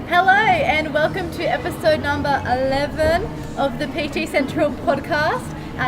Hello and welcome to episode number 11 of the PT Central podcast,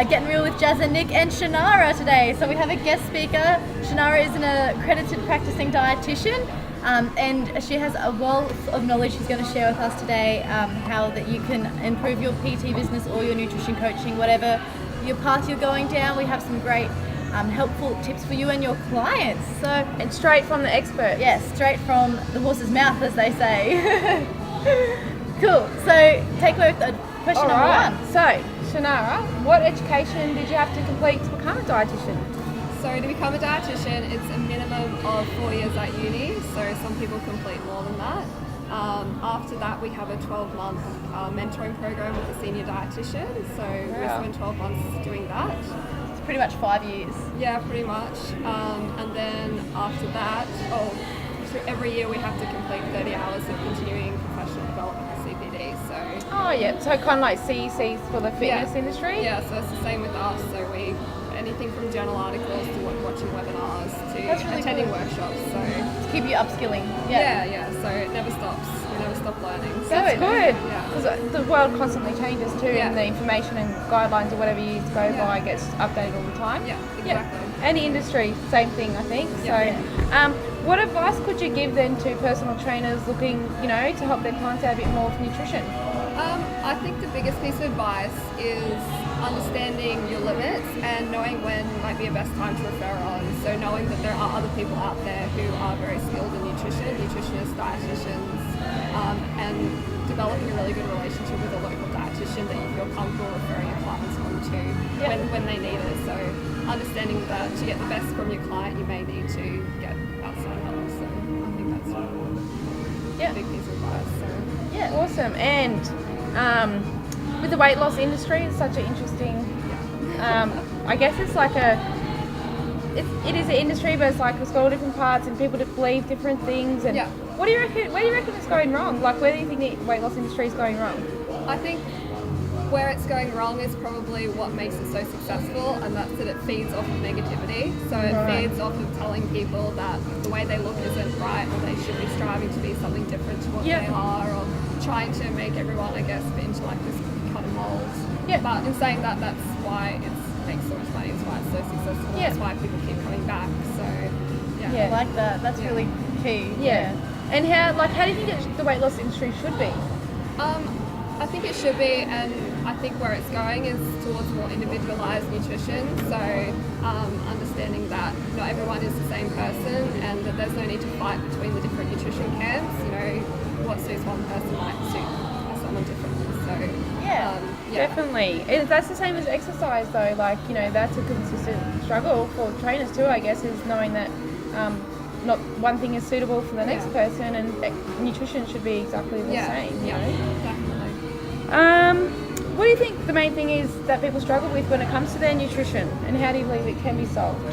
Getting Real with Jazz Nic and Shanarah today. So we have a guest speaker. Shanarah is an accredited practicing dietitian and she has a wealth of knowledge she's going to share with us today, how that you can improve your PT business or your nutrition coaching, whatever your path you're going down. We have some great helpful tips for you and your clients. And straight from the expert. Yes, straight from the horse's mouth, as they say. Cool. So take away with question number one. So, Shanarah, what education did you have to complete to become a dietitian? So to become a dietitian, it's a minimum of 4 years at uni. So some people complete more than that. After that, we have a 12-month mentoring program with a senior dietitian. So we spend 12 months doing that. Pretty much 5 years. Yeah, pretty much. And then after that, so every year we have to complete 30 hours of continuing professional development for CPD. So kind of like CECs for the fitness industry? Yeah, so it's the same with us. So we anything from journal articles to watching webinars to really attending cool. workshops. So To keep you upskilling. yeah. So it never stops. We never stop learning. So That's good. Yeah. Because the world constantly changes too, and the information and guidelines or whatever you go by gets updated all the time. Yeah, exactly. Any industry, same thing, I think. Yeah. So, what advice could you give then to personal trainers looking, to help their clients out a bit more with nutrition? I think the biggest piece of advice is understanding your limits and knowing when might be a best time to refer on. So knowing that there are other people out there who are very skilled in nutrition, nutritionists, dietitians, and developing a really good relationship with a local dietitian that you feel comfortable referring your clients on to when they need it. So understanding that to get the best from your client, you may need to get outside help. So I think that's a big piece of advice. So. Yeah, awesome. And with the weight loss industry, it's such an interesting. I guess it's like it is an industry, but it's like it's got all different parts and people that believe different things. And what do you reckon? Where do you reckon it's going wrong? Like, where do you think the weight loss industry is going wrong? I think where it's going wrong is probably what makes it so successful, and that's that it feeds off of negativity. So it feeds off of telling people that the way they look isn't right, or they should be striving to be something different to what they are, or trying to make everyone, I guess, fit into like this kind of mold. Yeah. But in saying that, that's why it makes so much money. It's why it's so successful. Yeah. That's why people keep coming back. So I like that. That's really key. Yeah. And how do you think the weight loss industry should be? I think it should be, and I think where it's going is towards more individualised nutrition. So understanding that not everyone is the same person, and that there's no need to fight between the different nutrition camps. What suits one person might suit someone differently. So Definitely. And that's the same as exercise though. Like, that's a consistent struggle for trainers too, I guess, is knowing that not one thing is suitable for the next person, and nutrition should be exactly the same. Yeah, definitely. What do you think the main thing is that people struggle with when it comes to their nutrition, and how do you believe it can be solved?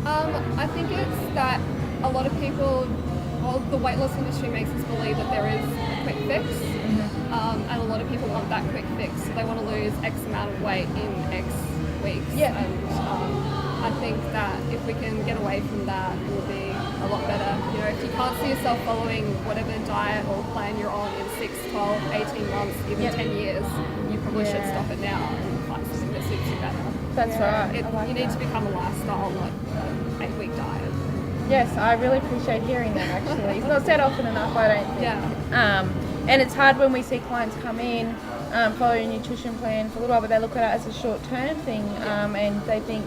I think it's that a lot of people, the weight loss industry makes us believe that there is a quick fix, and a lot of people want that quick fix. So they want to lose X amount of weight in X weeks. Yeah. And I think that if we can get away from that, it will be a lot better. If you can't see yourself following whatever diet or plan you're on in 6, 12, 18 months, even 10 years, you probably should stop it now and find something that suits you better. That's right. You need to become a lifestyle, not an 8-week diet. Yes, I really appreciate hearing that actually. It's not said often enough, I don't think. Yeah. And it's hard when we see clients come in, follow a nutrition plan for a little while, but they look at it as a short-term thing, and they think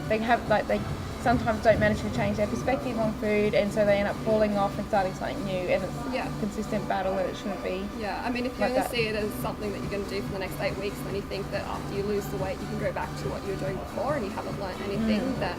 they sometimes don't manage to change their perspective on food, and so they end up falling off and starting something new, and it's a consistent battle that it shouldn't be. Yeah, I mean, if you only see it as something that you're going to do for the next 8 weeks, then you think that after you lose the weight you can go back to what you were doing before and you haven't learned anything, then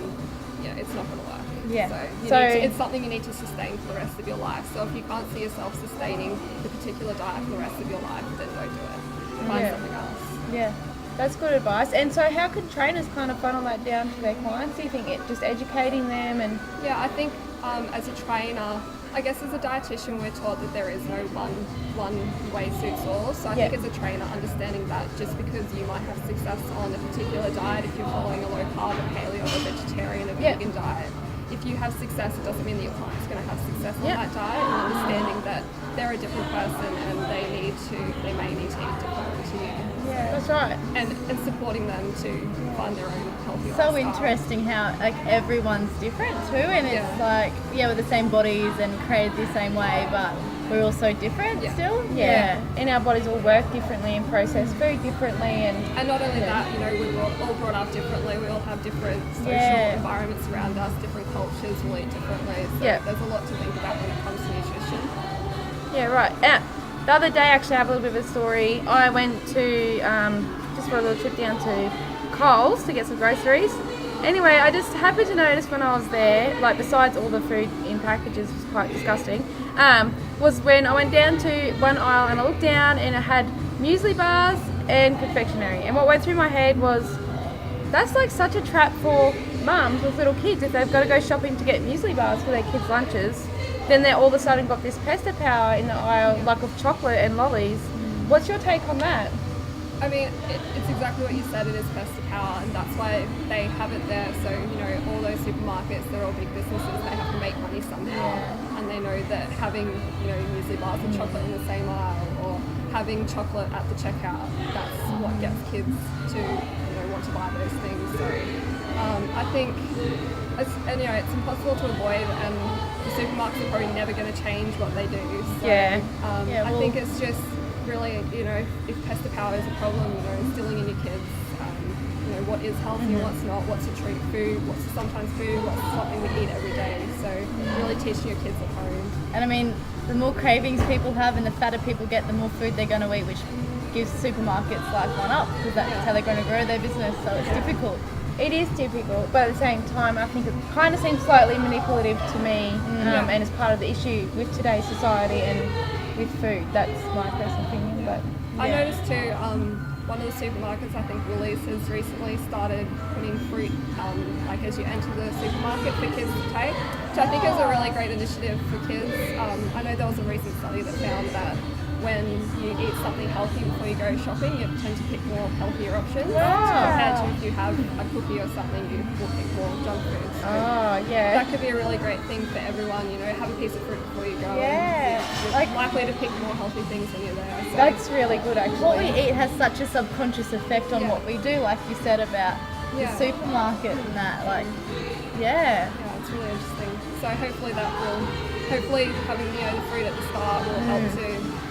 it's not going to work. Yeah. So it's something you need to sustain for the rest of your life. So if you can't see yourself sustaining the particular diet for the rest of your life, then don't do it. Find something else. Yeah. That's good advice. And so how can trainers kind of funnel that down to their clients? Do you think just educating them? And yeah, I think as a trainer, I guess as a dietitian, we're taught that there is no one way suits all. So I think as a trainer, understanding that just because you might have success on a particular diet, if you're following a low carb, a paleo, a vegetarian, a vegan diet, if you have success, it doesn't mean that your client's going to have success on that diet. And understanding that there they're a different person and they may need to eat differently to you. Yeah, that's right. And supporting them to find their own healthy So lifestyle. interesting how like everyone's different too, and it's like we're the same bodies and created the same way, but we're all so different still. Yeah. And our bodies all work differently and process food differently, and not only that, we were all brought up differently. We all have different social environments around us, different cultures. We'll eat differently. So there's a lot to think about when it comes to nutrition. Yeah, right. The other day, actually, I have a little bit of a story. I went to just for a little trip down to Coles to get some groceries. Anyway, I just happened to notice when I was there, like besides all the food in packages was quite disgusting, was when I went down to one aisle and I looked down and it had muesli bars and confectionery. And what went through my head was, that's like such a trap for mums with little kids. If they've got to go shopping to get muesli bars for their kids' lunches, then they all of a sudden got this pesta power in the aisle, like of chocolate and lollies. What's your take on that? I mean, it's exactly what you said. It is pesta power, and that's why they have it there. So, all those supermarkets, they're all big businesses. They have to make money somehow, and they know that having, muesli bars and chocolate in the same aisle, or having chocolate at the checkout, that's what gets kids to, want to buy those things. So, I think, it's impossible to avoid, and the supermarkets are probably never going to change what they do. So, I think it's just really, if pesta power is a problem, instilling in your kids, what is healthy and what's not, what's a treat food, what's sometimes food, what's something we eat every day. So really teaching your kids at home. And I mean, the more cravings people have and the fatter people get, the more food they're going to eat, which gives supermarkets like one up, because that's how they're going to grow their business. So it's difficult. It is difficult, but at the same time, I think it kind of seems slightly manipulative to me, and is part of the issue with today's society and with food. That's my personal opinion. But I noticed too, one of the supermarkets, I think Woolies, has recently started putting fruit as you enter the supermarket for kids to take, which I think is a really great initiative for kids. I know there was a recent study that found that when you eat something healthy before you go shopping, you tend to pick more healthier options compared to if you have a cookie or something, you will pick more junk food. So that could be a really great thing for everyone, have a piece of fruit before you go. Yeah. And you're likely to pick more healthy things when you're there. So. That's really good, actually. What we eat has such a subconscious effect on what we do, like you said about the supermarket and that. Yeah, it's really interesting. So hopefully having the fruit at the start will help to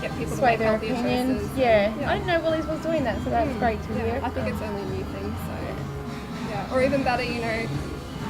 get people sway to make their healthier opinions. choices. I didn't know Woolies was doing that, so that's great to hear. I think it's only a new thing. So or even better,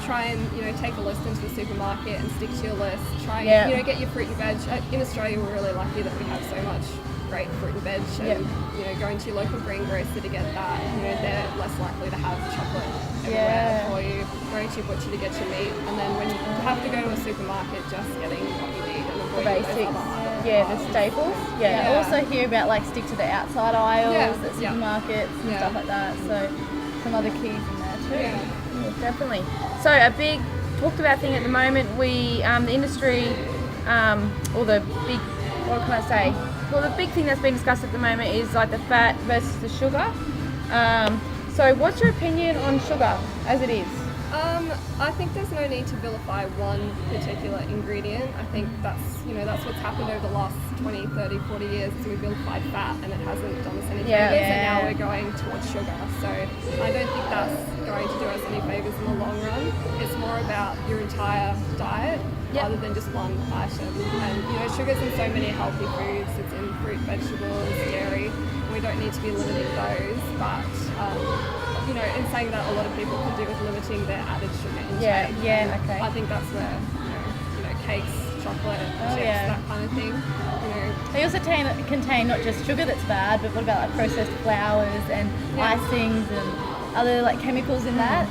try and take a list into the supermarket and stick to your list. Try and get your fruit and veg. In Australia, we're really lucky that we have so much great fruit and veg, and going to your local greengrocer to get that. They're less likely to have chocolate everywhere for you. Going to your butcher to get your meat, and then when you have to go to a supermarket, just getting what you need and avoiding basics. those other The staples. I also hear about stick to the outside aisles at supermarkets and stuff like that. So some other keys in there too. Yeah, definitely. So a big talked about thing at the moment, we the industry, or the big, what can I say? Well, the big thing that's been discussed at the moment is like the fat versus the sugar. So what's your opinion on sugar as it is? I think there's no need to vilify one particular ingredient. I think that's what's happened over the last 20, 30, 40 years. So we vilified fat and it hasn't done us any favours, and now we're going towards sugar. So I don't think that's going to do us any favours in the long run. It's more about your entire diet rather than just one item. And sugar's in so many healthy foods. It's in fruit, vegetables, dairy. And we don't need to be limiting those, but in saying that, a lot of people can do with limiting their added sugar intake. Okay. I think that's where, cakes, chocolate, chips, that kind of thing. They also contain not just sugar that's bad, but what about processed flours and icings and other chemicals in that?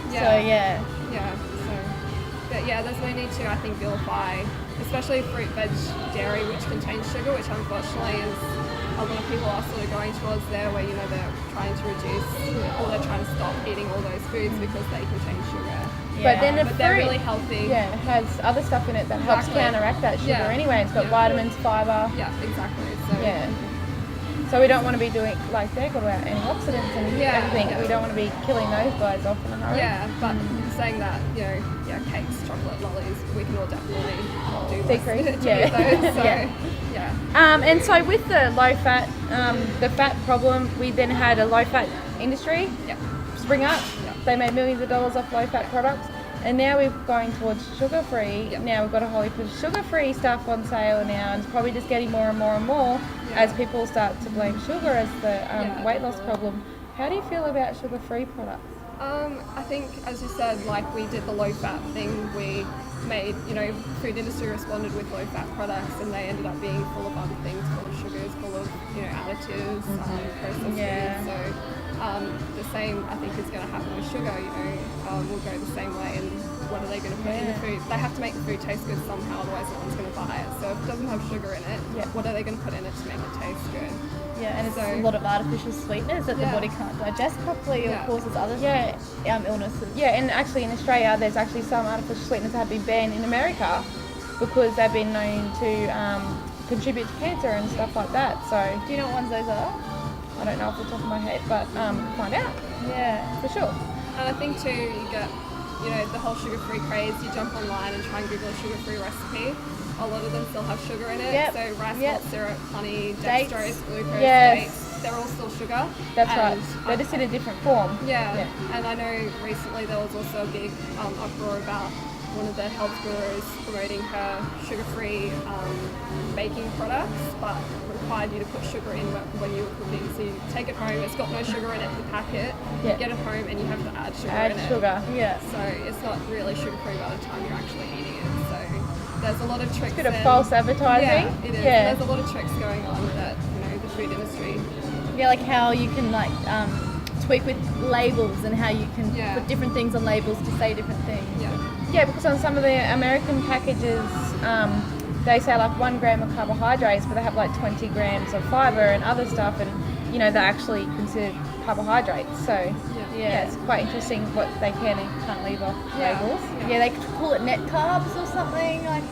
There's no need to, I think, vilify, especially fruit, veg, dairy, which contains sugar, which unfortunately is a lot of people are sort of going towards there, where they're trying to reduce, or they're trying to stop eating all those foods because they contain sugar. But then the fruit, they're really healthy. Has other stuff in it that helps counteract that sugar anyway. It's got vitamins, fibre. Yeah, exactly. So So we don't want to be doing they've got antioxidants and everything. We don't want to be killing those guys off in a hurry. But saying that, cakes, chocolate, lollies, we can all definitely do decrease. those. So, And so with the low fat, the fat problem, we then had a low fat industry Yep. spring up. Yep. They made millions of dollars off low fat products. And now we're going towards sugar-free. Yep. Now we've got a whole heap of sugar-free stuff on sale now, and it's probably just getting more and more and more as people start to blame sugar as the weight loss problem. How do you feel about sugar-free products? I think, as you said, like we did the low-fat thing. We made, food industry responded with low-fat products, and they ended up being full of other things, full of sugars, full of, additives, processed foods. So the same, I think, is going to happen with sugar. Will go the same way. And what are they going to put in the food? They have to make the food taste good somehow, otherwise no one's going to buy it. So if it doesn't have sugar in it, what are they going to put in it to make it taste good? Yeah, and it's a lot of artificial sweeteners that the body can't digest properly or causes other illnesses. Yeah, and actually in Australia there's actually some artificial sweeteners that have been banned in America because they've been known to contribute to cancer and stuff like that. So Do you know what ones those are? I don't know off the top of my head, but find out. Yeah. For sure. And I think too, you get, the whole sugar-free craze. You jump online and try and Google a sugar-free recipe. A lot of them still have sugar in it. Yep. So rice malt syrup, honey, Dates. dextrose, glucose, Yes. dates, they're all still sugar. That's And, right. They're just in a different form. Yeah. And I know recently there was also a big uproar about one of the health gurus promoting her sugar-free baking products, but required you to put sugar in when you were cooking. So you take it home, it's got no sugar in it, the packet, you get it home and you have to add sugar in it. Yeah. So it's not really sugar-free by the time you're actually eating it. So there's a lot of tricks. It's a bit of false advertising. Yeah, it is. Yeah. There's a lot of tricks going on that, the food industry. Yeah, like how you can tweak with labels and how you can put different things on labels to say different things. Yeah, because on some of the American packages, they say like 1 gram of carbohydrates, but they have like 20 grams of fibre and other stuff, and they're actually considered carbohydrates. So it's quite interesting what they can and can't leave off labels. Yeah, they call it net carbs or something like.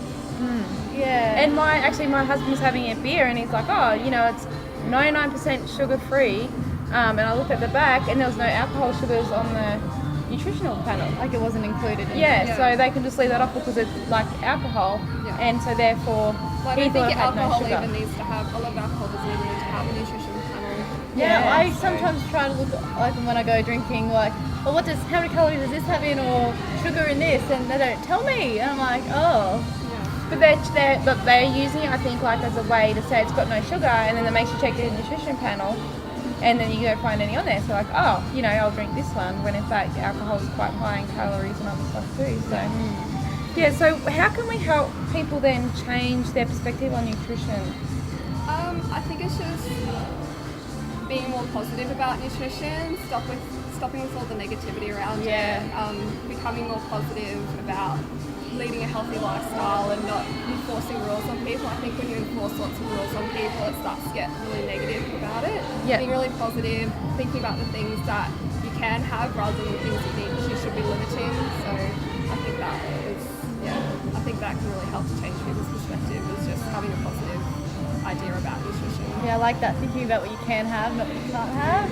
Yeah. And my husband's having a beer, and he's like, it's 99% sugar free, and I looked at the back, and there was no alcohol sugars on the nutritional panel. Like it wasn't included in so they can just leave that off because it's like alcohol, and so therefore Well, I he don't thought think it had no alcohol sugar. even needs to have, a lot of alcohol doesn't even need to have a nutrition panel. Yeah, I sometimes try to look like when I go drinking, like, well, how many calories does this have in, or sugar in this, and they don't tell me, and I'm like, oh. But they're using it, I think, like as a way to say it's got no sugar, and then it makes you check the nutrition panel, and then you don't find any on there. So like, I'll drink this one, when in fact alcohol is quite high in calories and other stuff too. So so how can we help people then change their perspective on nutrition? I think it's just being more positive about nutrition, stopping with all the negativity around it, becoming more positive about leading a healthy lifestyle and not enforcing rules on people. I think when you enforce lots of rules on people, it starts to get really negative about it. Being really positive, thinking about the things that you can have rather than the things you should be limiting. So I think that can really help to change people's perspective, is just having a positive idea about nutrition. Yeah, I like that, thinking about what you can have, not what you can't have.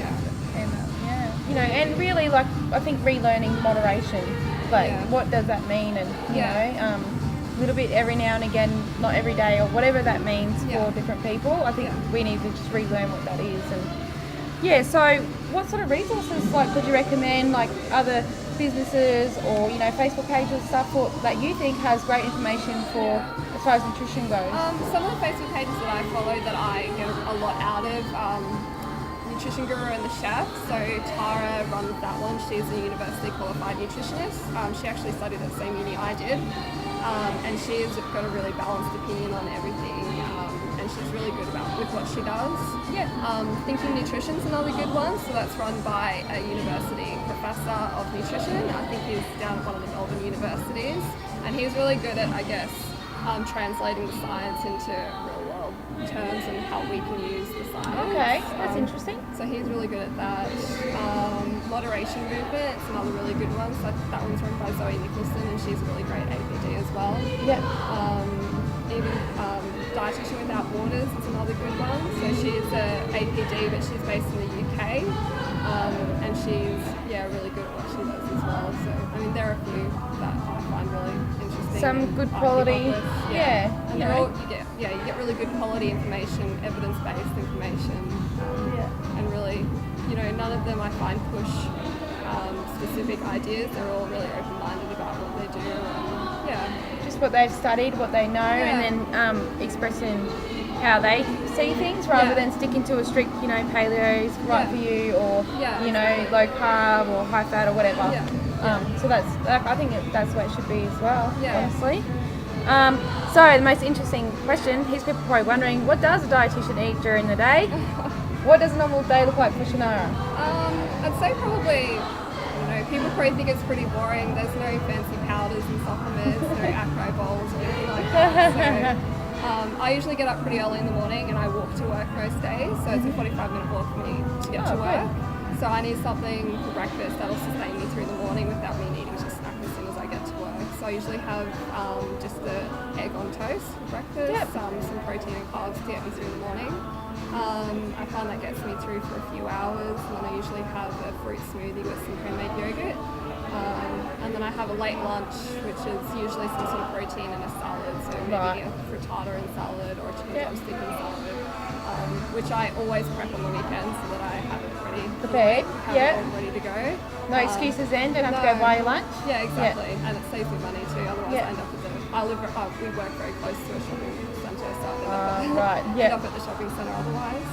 And, and really, like, I think relearning moderation. Like, what does that mean? And, a little bit every now and again, not every day, or whatever that means for different people. I think we need to just relearn what that is. And so what sort of resources, like, would you recommend, like, other businesses or, Facebook pages, stuff that you think has great information for as far as nutrition goes? Some of the Facebook pages that I follow that I get a lot out of, Nutrition Guru and the Chef. So Tara runs that one. She's a university qualified nutritionist. She actually studied at the same uni I did, and she's got a really balanced opinion on everything, and she's really good with what she does. Thinking Nutrition's another good one. So that's run by a university professor of nutrition. I think he's down at one of the Melbourne universities, and he's really good at, translating the science into real world terms and how we can use the science. Okay, that's interesting. So he's really good at that. Moderation Movement's another really good one. So that one's run by Zoe Nicholson, and she's a really great APD as well. even Dietitian Without Borders is another good one. So she's a APD, but she's based in the UK, and she's really good at what she does as well. So I mean, there are a few that I find really interesting. Some and good I keep quality, up with. yeah. And they're all, you get really good quality information, evidence-based information, and really, none of them I find push specific ideas. They're all really open-minded about what they do. And, just what they've studied, what they know, and then expressing how they see things rather than sticking to a strict, paleo is right for you, or low carb or high fat or whatever. So I think that's what it should be as well. Honestly. So the most interesting question, here's people probably wondering, what does a dietitian eat during the day? What does a normal day look like for Shanarah? I'd say probably, people probably think it's pretty boring. There's no fancy powders and supplements, no acro bowls or anything like that. So, I usually get up pretty early in the morning and I walk to work most days. So it's a 45-minute walk for me to get to work. Good. So I need something for breakfast that'll sustain me through the morning without me needing to snack as soon as I get to work. So I usually have just the egg on toast for breakfast, some protein and carbs to get me through the morning. I find that gets me through for a few hours, and then I usually have a fruit smoothie with some homemade yogurt. And then I have a late lunch, which is usually some sort of protein and a salad, so maybe a frittata and salad or a chicken drumstick and salad, which I always prep on the weekend so that I have it ready. Prepared, it all ready to go. No excuses then, don't have to go buy your lunch? Yeah, exactly, and it saves me money too, otherwise I end up we work very close to a shopping centre, so I end up at the shopping centre otherwise.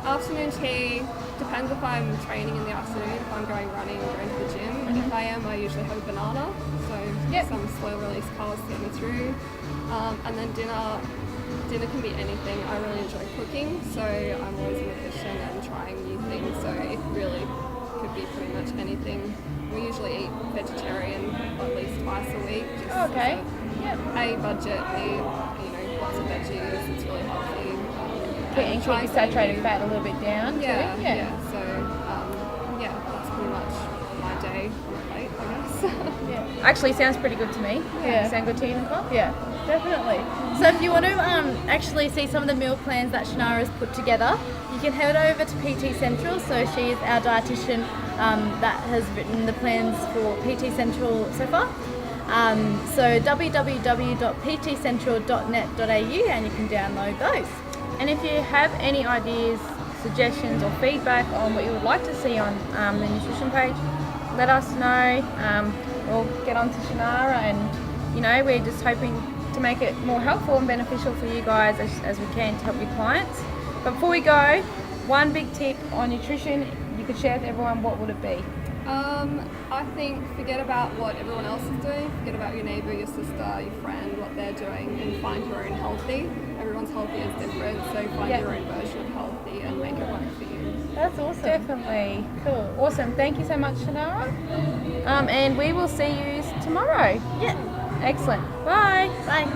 Afternoon tea, depends if I'm training in the afternoon, if I'm going running or going to the gym. If I am, I usually have a banana, so some slow release carbs to get me through. And then dinner can be anything. I really enjoy cooking, so I'm always in the kitchen and trying new things, so it really could be pretty much anything. We usually eat vegetarian at least twice a week. Just A, budget, B, lots of veggies, it's really healthy. And keep your saturated fat a little bit down too. So that's pretty much my day on a plate, I guess. Actually sounds pretty good to me. Sound good to you, Nicole? Yeah, definitely. So if you want to actually see some of the meal plans that Shanarah's put together, you can head over to PT Central. So she's our dietitian that has written the plans for PT Central so far. So www.ptcentral.net.au, and you can download those. And if you have any ideas, suggestions or feedback on what you would like to see on the nutrition page, let us know. We'll get on to Shanarah, and we're just hoping to make it more helpful and beneficial for you guys as we can to help your clients. But before we go, one big tip on nutrition you could share with everyone, what would it be? I think forget about what everyone else is doing, forget about your neighbour, your sister, your friend, what they're doing, and find your own healthy. Everyone's healthy is different, so find your own version of healthy and make it work for you. That's awesome. Definitely. Cool. Awesome. Thank you so much, Shanarah. And we will see you tomorrow. Yeah. Excellent. Bye. Bye.